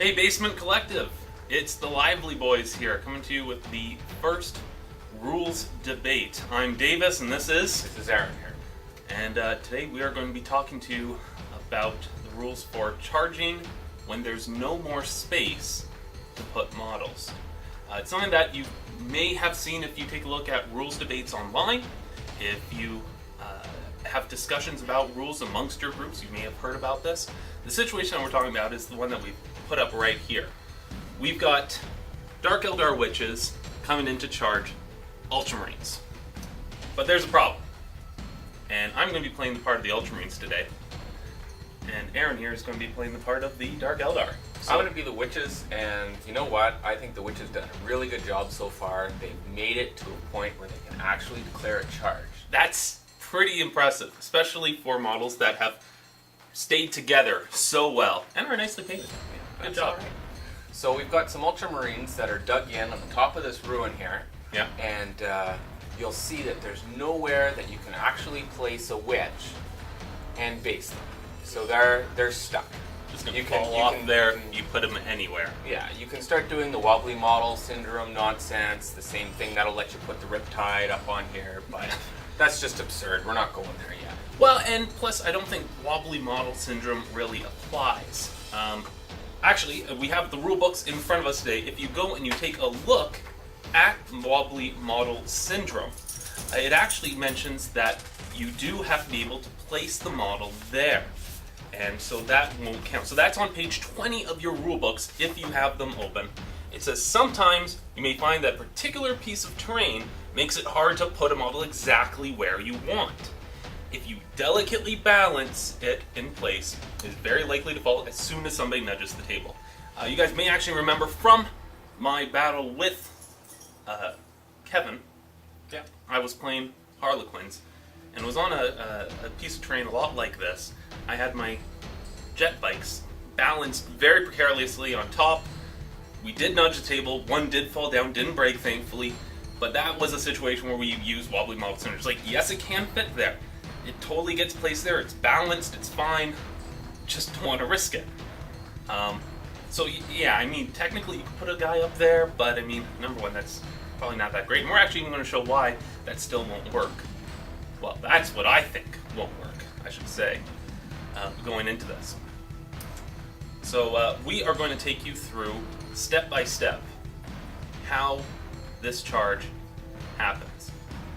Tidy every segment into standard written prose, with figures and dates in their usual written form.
Hey, Basement Collective! It's the Lively Boys here, coming to you with the first rules debate. I'm Davis, and this is Aaron here. And today we are going to be talking to you about the rules for charging when there's no more space to put models. It's something that you may have seen if you take a look at rules debates online. If you have discussions about rules amongst your groups, you may have heard about this. The situation that we're talking about is the one that we've put up right here. We've got Dark Eldar Witches coming in to charge Ultramarines. But there's a problem. And I'm going to be playing the part of the Ultramarines today. And Aaron here is going to be playing the part of the Dark Eldar. So I'm going to be the Witches, and you know what? I think the Witches done a really good job so far. They've made it to a point where they can actually declare a charge. That's pretty impressive, especially for models that have stayed together so well and are nicely painted. Good job. Right. So we've got some Ultramarines that are dug in on the top of this ruin here. Yeah. And you'll see that there's nowhere that you can actually place a witch and base them. So they're stuck. Just gonna fall off there. You put them anywhere. Yeah, you can start doing the wobbly model syndrome nonsense. The same thing that'll let you put the riptide up on here, but that's just absurd. We're not going there yet. Well, and plus, I don't think wobbly model syndrome really applies. Actually, we have the rule books in front of us today. If you go and you take a look at wobbly model syndrome, it actually mentions that you do have to be able to place the model there. And so that won't count. So that's on page 20 of your rule books if you have them open. It says sometimes you may find that a particular piece of terrain makes it hard to put a model exactly where you want. If you delicately balance it in place, it's very likely to fall as soon as somebody nudges the table. You guys may actually remember from my battle with Kevin, I was playing Harlequins and was on a piece of terrain a lot like this. I had my jet bikes balanced very precariously on top. We did nudge the table, one did fall down, didn't break thankfully, but that was a situation where we used wobbly model syndrome. It's like, yes, it can fit there. It totally gets placed there, it's balanced, it's fine, just don't want to risk it. So yeah, I mean, technically you could put a guy up there, but I mean, number one, that's probably not that great. And we're actually even going to show why that still won't work. Well, that's what I think won't work, I should say, going into this. So we are going to take you through, step by step, how this charge happens.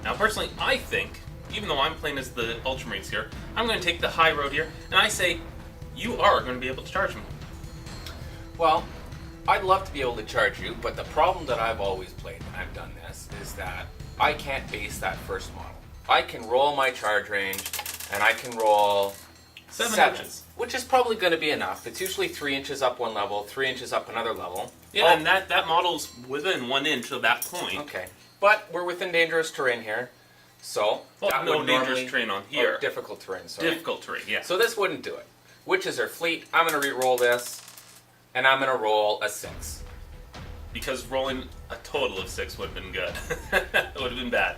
Now, personally, I think, even though I'm playing as the Ultramarines here, I'm going to take the high road here, and I say, you are going to be able to charge me. Well, I'd love to be able to charge you, but the problem that I've always played when I've done this is that I can't base that first model. I can roll my charge range, and I can roll 7 inches. Which is probably going to be enough. It's usually 3 inches up one level, 3 inches up another level. Yeah, and that model's within 1 inch of that point. Okay. But we're within dangerous terrain here, so... Well, no dangerous terrain on here. Difficult terrain, sorry. Difficult terrain, yeah. So this wouldn't do it. Witches are fleet. I'm going to re-roll this, and I'm going to roll a 6. Because rolling a total of 6 would have been good. It would have been bad.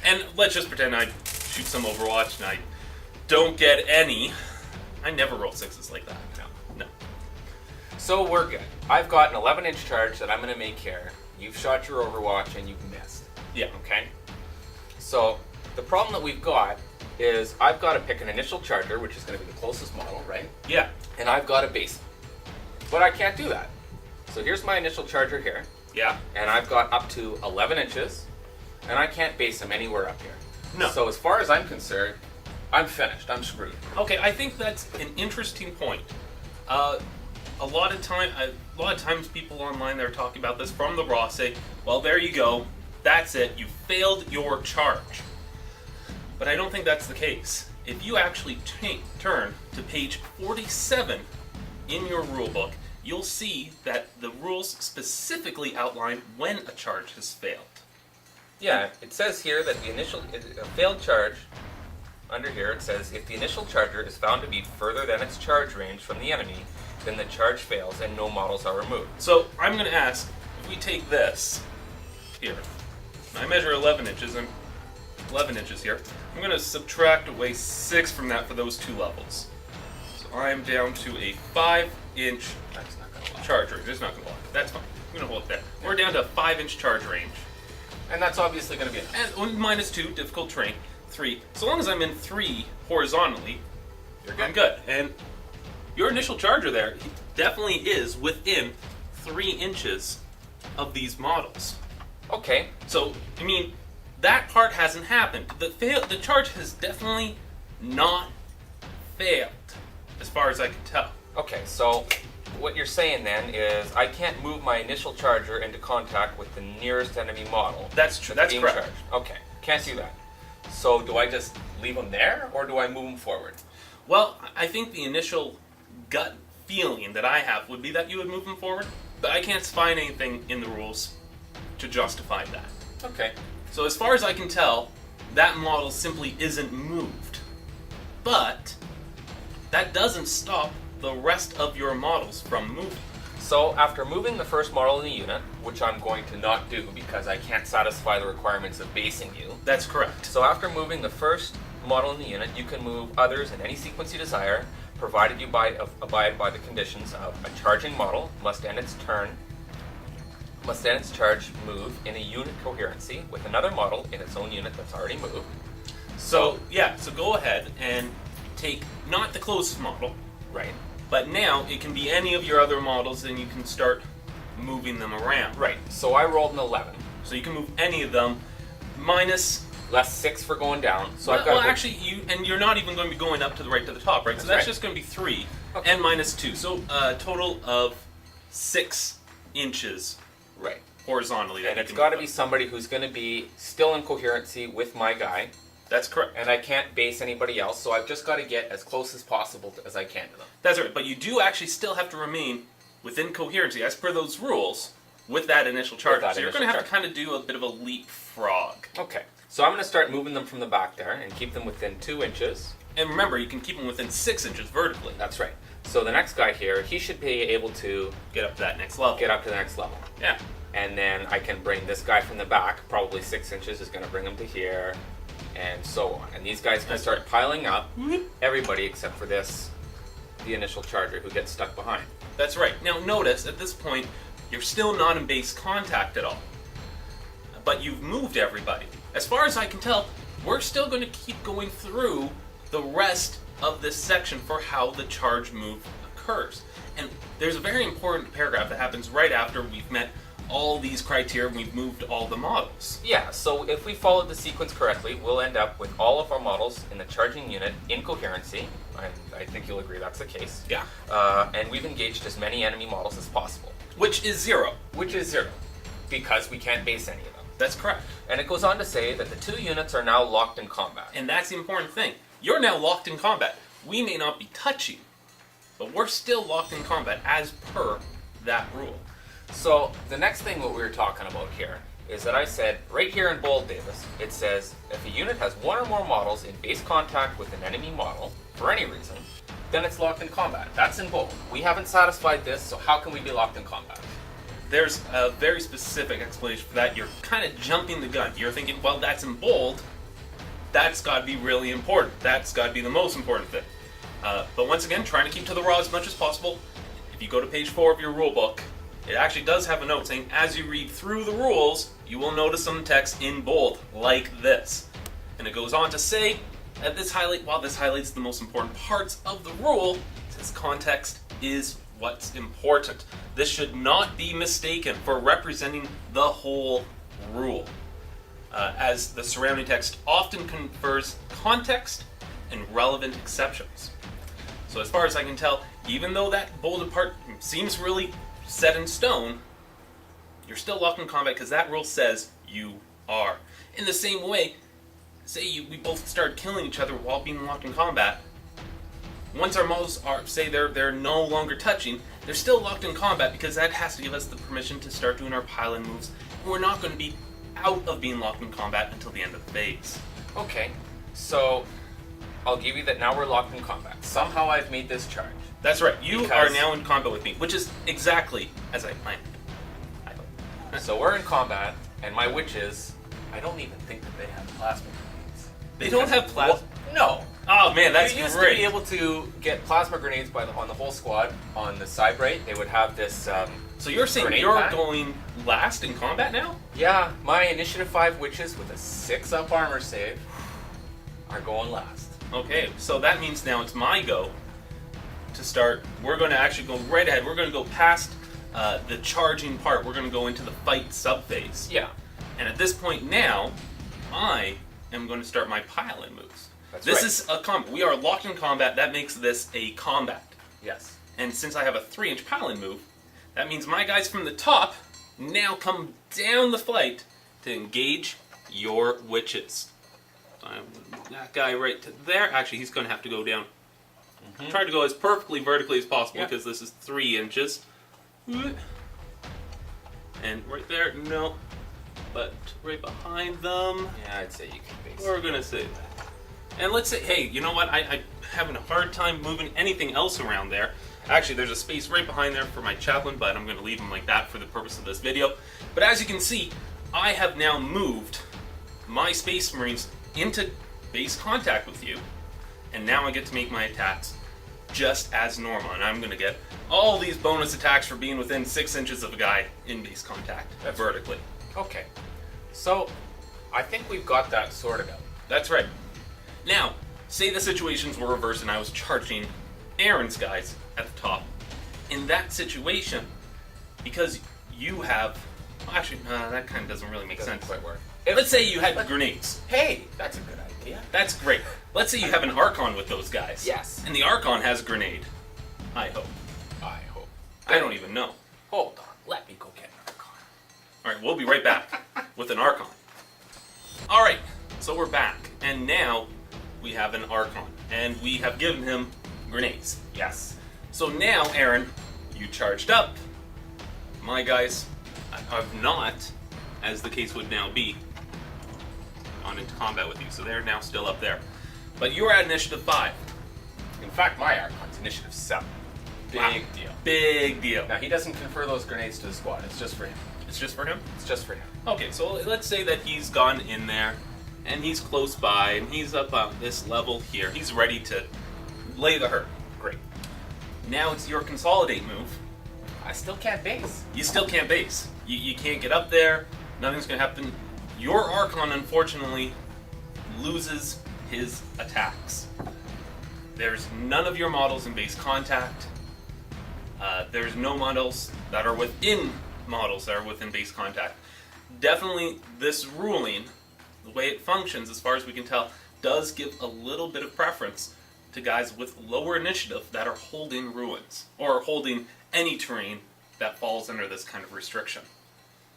And let's just pretend I shoot some Overwatch and I don't get any. I never roll 6s like that. No. So we're good. I've got an 11-inch charge that I'm going to make here. You've shot your Overwatch and you've missed. Yeah. Okay? So the problem that we've got is I've got to pick an initial charger, which is going to be the closest model, right? Yeah. And I've got to base it. But I can't do that. So here's my initial charger here. Yeah. And I've got up to 11 inches. And I can't base them anywhere up here. No. So as far as I'm concerned, I'm finished. I'm screwed. Okay, I think that's an interesting point. A lot of times people online that are talking about this from the raw say, well, there you go. That's it. You failed your charge. But I don't think that's the case. If you actually turn to page 47 in your rulebook, you'll see that the rules specifically outline when a charge has failed. Yeah, it says here that a failed charge, under here it says, if the initial charger is found to be further than its charge range from the enemy, then the charge fails and no models are removed. So I'm going to ask, if we take this here, I measure 11 inches, and 11 inches here, I'm going to subtract away 6 from that for those two levels. So I'm down to a 5-inch That's not going to charge range. It's not going to block it. That's fine. I'm going to hold it there. We're down to 5-inch charge range. And that's obviously going to be enough. And -2, difficult terrain. 3. So long as I'm in 3 horizontally, You're good. I'm good. And your initial charger there definitely is within 3 inches of these models. Okay. So, I mean, that part hasn't happened. The charge has definitely not failed, as far as I can tell. Okay, so what you're saying then is I can't move my initial charger into contact with the nearest enemy model. That's true. That's being correct. charged. Okay, can't do that. So do I just leave them there, or do I move them forward? Well, I think the initial gut feeling that I have would be that you would move them forward, but I can't find anything in the rules to justify that. Okay. So as far as I can tell, that model simply isn't moved. But that doesn't stop the rest of your models from moving. So after moving the first model in the unit, which I'm going to not do because I can't satisfy the requirements of basing you. That's correct. So after moving the first model in the unit, you can move others in any sequence you desire, provided you abide by the conditions of a charging model must end its charge move in a unit coherency with another model in its own unit that's already moved. So go ahead and take not the closest model, Right. but now it can be any of your other models and you can start moving them around. Right. So I rolled an 11. So you can move any of them minus. Less 6 for going down. So I've got. Well, actually, you're not even going to be going up to the right to the top, right? So that's right. just going to be 3 Okay. and -2. So a total of 6 inches Right. horizontally. that And you it's can got to move be them. somebody who's going to be still in coherency with my guy, That's correct. and I can't base anybody else. So I've just got to get as close as possible as I can to them. That's right. But you do actually still have to remain within coherency as per those rules with that initial charge. that So you're initial going to have to charge. kind of do a bit of a leapfrog. Okay. So I'm going to start moving them from the back there and keep them within 2 inches. And remember, you can keep them within 6 inches vertically. That's right. So the next guy here, he should be able to Get up to that next level. get up to the next level. Yeah. And then I can bring this guy from the back, probably 6 inches is going to bring him to here, and so on. And these guys can That's start right. piling up, everybody except for this, the initial charger who gets stuck behind. That's right. Now notice, at this point, you're still not in base contact at all. But you've moved everybody. As far as I can tell, we're still going to keep going through the rest of this section for how the charge move occurs. And there's a very important paragraph that happens right after we've met all these criteria and we've moved all the models. Yeah, so if we followed the sequence correctly, we'll end up with all of our models in the charging unit in coherency. I think you'll agree that's the case. Yeah. And we've engaged as many enemy models as possible, Which is 0. which is 0, because we can't base any of them. That's correct. And it goes on to say that the 2 units are now locked in combat. And that's the important thing. You're now locked in combat. We may not be touching, but we're still locked in combat as per that rule. So the next thing what we were talking about here is that I said, right here in bold, Davis, it says, if a unit has 1 or more models in base contact with an enemy model, for any reason, then it's locked in combat. That's in bold. We haven't satisfied this, so how can we be locked in combat? There's a very specific explanation for that. You're kind of jumping the gun. You're thinking, well, that's in bold. That's got to be really important. That's got to be the most important thing. But once again, trying to keep to the raw as much as possible. If you go to page 4 of your rule book, it actually does have a note saying, as you read through the rules, you will notice some text in bold, like this. And it goes on to say, that while this highlights the most important parts of the rule, it says context is what's important. This should not be mistaken for representing the whole rule, as the surrounding text often confers context and relevant exceptions. So as far as I can tell, even though that bolded part seems really set in stone, you're still locked in combat because that rule says you are. In the same way, say we both start killing each other while being locked in combat. Once our models are, say they're no longer touching, they're still locked in combat because that has to give us the permission to start doing our pile-in moves. And we're not going to be out of being locked in combat until the end of the phase. Okay, so I'll give you that now we're locked in combat. Somehow I've made this charge. That's right. You Because- are now in combat with me, which is exactly as I planned. I hope. So we're in combat, and my witches, I don't even think that they have plasma grenades. They don't have plasma. No. Oh man, that's you used great. to be able to get plasma grenades on the whole squad on the side right. They would have this. So you're saying grenade you're pack? going last in combat now? Yeah, my Initiative 5 witches with a 6-up armor save are going last. Okay, so that means now it's my go to start. We're going to actually go right ahead. We're going to go past the charging part. We're going to go into the fight subphase. Yeah, And at this point now, I am going to start my pile-in moves. This right. is a combat. We are locked in combat. That makes this a combat. yes. And since I have a 3-inch pile-in move, that means my guys from the top now come down the flight to engage your witches. That guy right to there. Actually, he's going to have to go down. Try to go as perfectly vertically as possible because this is 3 inches. And right there, no. But right behind them, Yeah, I'd say you can base. we're going to say that. And let's say, hey, you know what? I'm having a hard time moving anything else around there. Actually, there's a space right behind there for my chaplain, but I'm going to leave him like that for the purpose of this video. But as you can see, I have now moved my Space Marines into base contact with you. And now I get to make my attacks just as normal. And I'm going to get all these bonus attacks for being within 6 inches of a guy in base contact vertically. Okay, so I think we've got that sorted out. That's right. Now, say the situations were reversed and I was charging Aaron's guys at the top. In that situation, because you have... Well, actually, that kind of doesn't really make Doesn't sense. quite work. Let's say you had grenades. Hey, that's a good idea. That's great. Let's say you have an Archon with those guys. Yes. And the Archon has a grenade. I hope. I hope. I don't even know. Hold on, let me go get an Archon. Alright, we'll be right back with an Archon. Alright, so we're back. And now we have an Archon. And we have given him grenades. Yes. So now, Aaron, you charged up. My guys have not, as the case would now be, gone into combat with you. So they're now still up there. But you're at initiative 5. In fact, my Archon's initiative 7. Big Wow. deal. Big deal. Now, he doesn't confer those grenades to the squad. It's just for him. It's just for him? It's just for him. Okay, so let's say that he's gone in there, and he's close by, and he's up on this level here. He's ready to lay the hurt. Great. Now it's your consolidate move. I still can't base. You still can't base. You can't get up there. Nothing's going to happen. Your Archon, unfortunately, loses his attacks. There's none of your models in base contact. There's no models that are within base contact. Definitely, this ruling, the way it functions, as far as we can tell, does give a little bit of preference to guys with lower initiative that are holding ruins or holding any terrain that falls under this kind of restriction.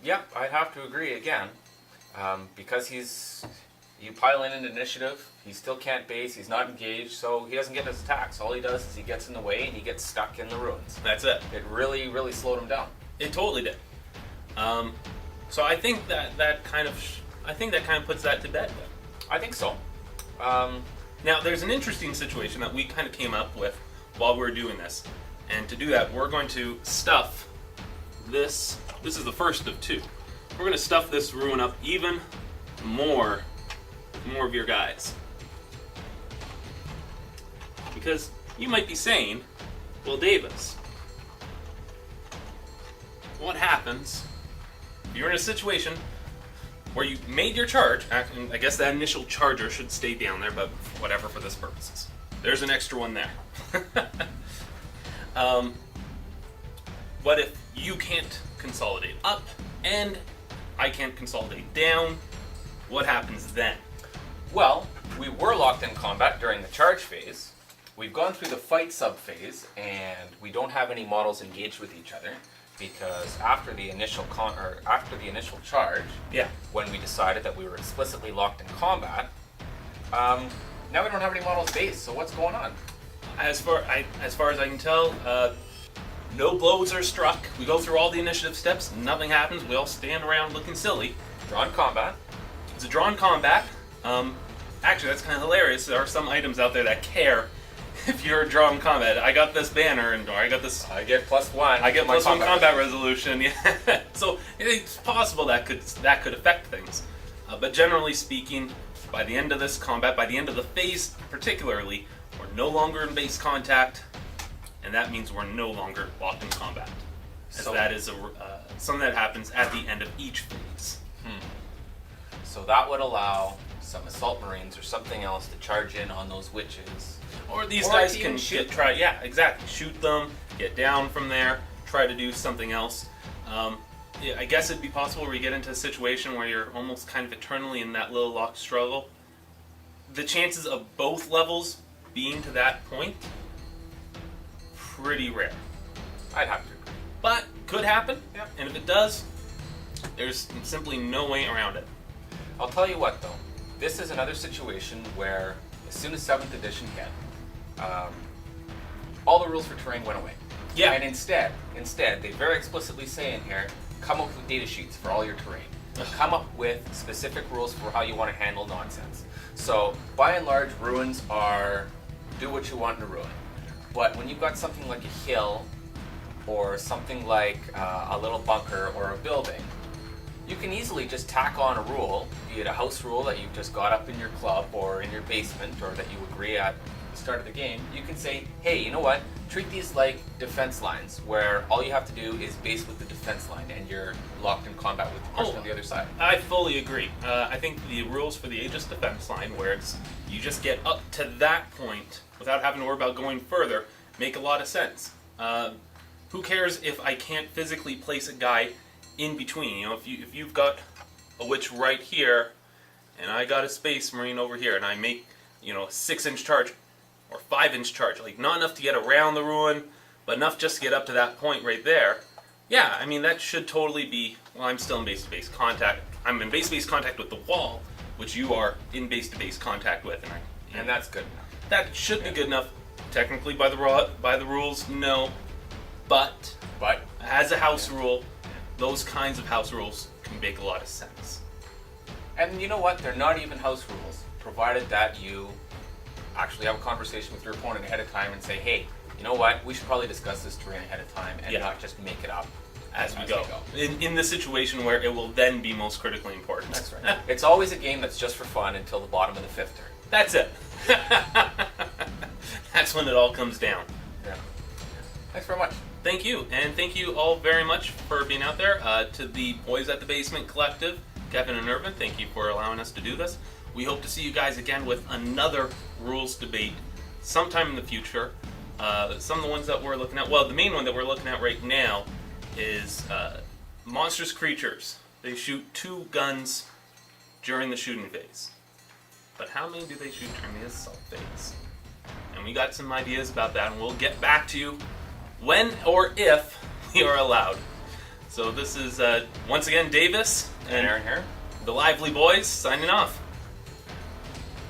Yeah, I'd have to agree again. Because you pile in an initiative, he still can't base, he's not engaged, so he doesn't get his attacks. All he does is he gets in the way and he gets stuck in the ruins. That's it. It really, really slowed him down. It totally did. So I think that kind of puts that to bed then. I think so. Now, there's an interesting situation that we kind of came up with while we were doing this. And to do that, we're going to stuff this. This is the first of 2. We're going to stuff this ruin up even more of your guys. Because you might be saying, well, Davis, what happens if you're in a situation where you made your charge? I guess that initial charger should stay down there, but whatever for this purposes. There's an extra one there. What if you can't consolidate up and I can't consolidate down? What happens then? Well, we were locked in combat during the charge phase. We've gone through the fight sub phase, and we don't have any models engaged with each other because after the initial charge, Yeah. when we decided that we were explicitly locked in combat, now we don't have any models based. So what's going on? As far as I can tell, no blows are struck. We go through all the initiative steps. Nothing happens. We all stand around looking silly. Drawn combat. It's a drawn combat. Actually, that's kind of hilarious. There are some items out there that care if you're drawn combat. I got this banner, or I got this. I get +1. I get my +1 combat resolution. Yeah. So it's possible that could affect things. But generally speaking, by the end of this combat, by the end of the phase particularly, we're no longer in base contact, and that means we're no longer locked in combat. As So- that is something that happens at the end of each phase. So that would allow some assault marines or something else to charge in on those witches. Or these Or guys to can even shoot shoot them, get down from there, try to do something else. Yeah, I guess it'd be possible where you get into a situation where you're almost kind of eternally in that little locked struggle. The chances of both levels being to that point, pretty rare. I'd have to agree. But could happen, Yep. and if it does, there's simply no way around it. I'll tell you what though, this is another situation where as soon as 7th edition hit, all the rules for terrain went away. Yeah. And instead, they very explicitly say in here, come up with data sheets for all your terrain. Come up with specific rules for how you want to handle nonsense. So, by and large, ruins are do what you want in a ruin. But when you've got something like a hill, or something like a little bunker or a building, you can easily just tack on a rule, be it a house rule that you've just got up in your club or in your basement, or that you agree at the start of the game. You can say, hey, you know what? Treat these like defense lines, where all you have to do is base with the defense line, and you're locked in combat with the person on the other side. I fully agree. I think the rules for the Aegis defense line, where it's you just get up to that point without having to worry about going further, make a lot of sense. Who cares if I can't physically place a guy in between? You know, if you've got a witch right here, and I got a space marine over here, and I make a 6-inch charge or 5-inch charge, like not enough to get around the ruin, but enough just to get up to that point right there. Yeah, I mean that should totally be. Well, I'm still in base-to-base contact. I'm in base-to-base contact with the wall, which you are in base-to-base contact with, And that's good enough. that should be good enough. Technically, by the rules, no. But as a house rule, those kinds of house rules can make a lot of sense. And you know what? They're not even house rules, provided that you actually have a conversation with your opponent ahead of time and say, hey, you know what? We should probably discuss this terrain ahead of time and Yeah. not just make it up As we go. In the situation where it will then be most critically important. That's right. It's always a game that's just for fun until the bottom of the 5th turn. That's it. That's when it all comes down. Yeah. Thanks very much. Thank you, and thank you all very much for being out there. To the Boys at the Basement Collective, Kevin and Irvin, thank you for allowing us to do this. We hope to see you guys again with another rules debate sometime in the future. Some of the ones that we're looking at, well, the main one that we're looking at right now is monstrous creatures. They shoot 2 guns during the shooting phase. But how many do they shoot during the assault phase? And we got some ideas about that, and we'll get back to you when or if we are allowed. So this is, once again, Davis And Aaron here. the Lively Boys signing off.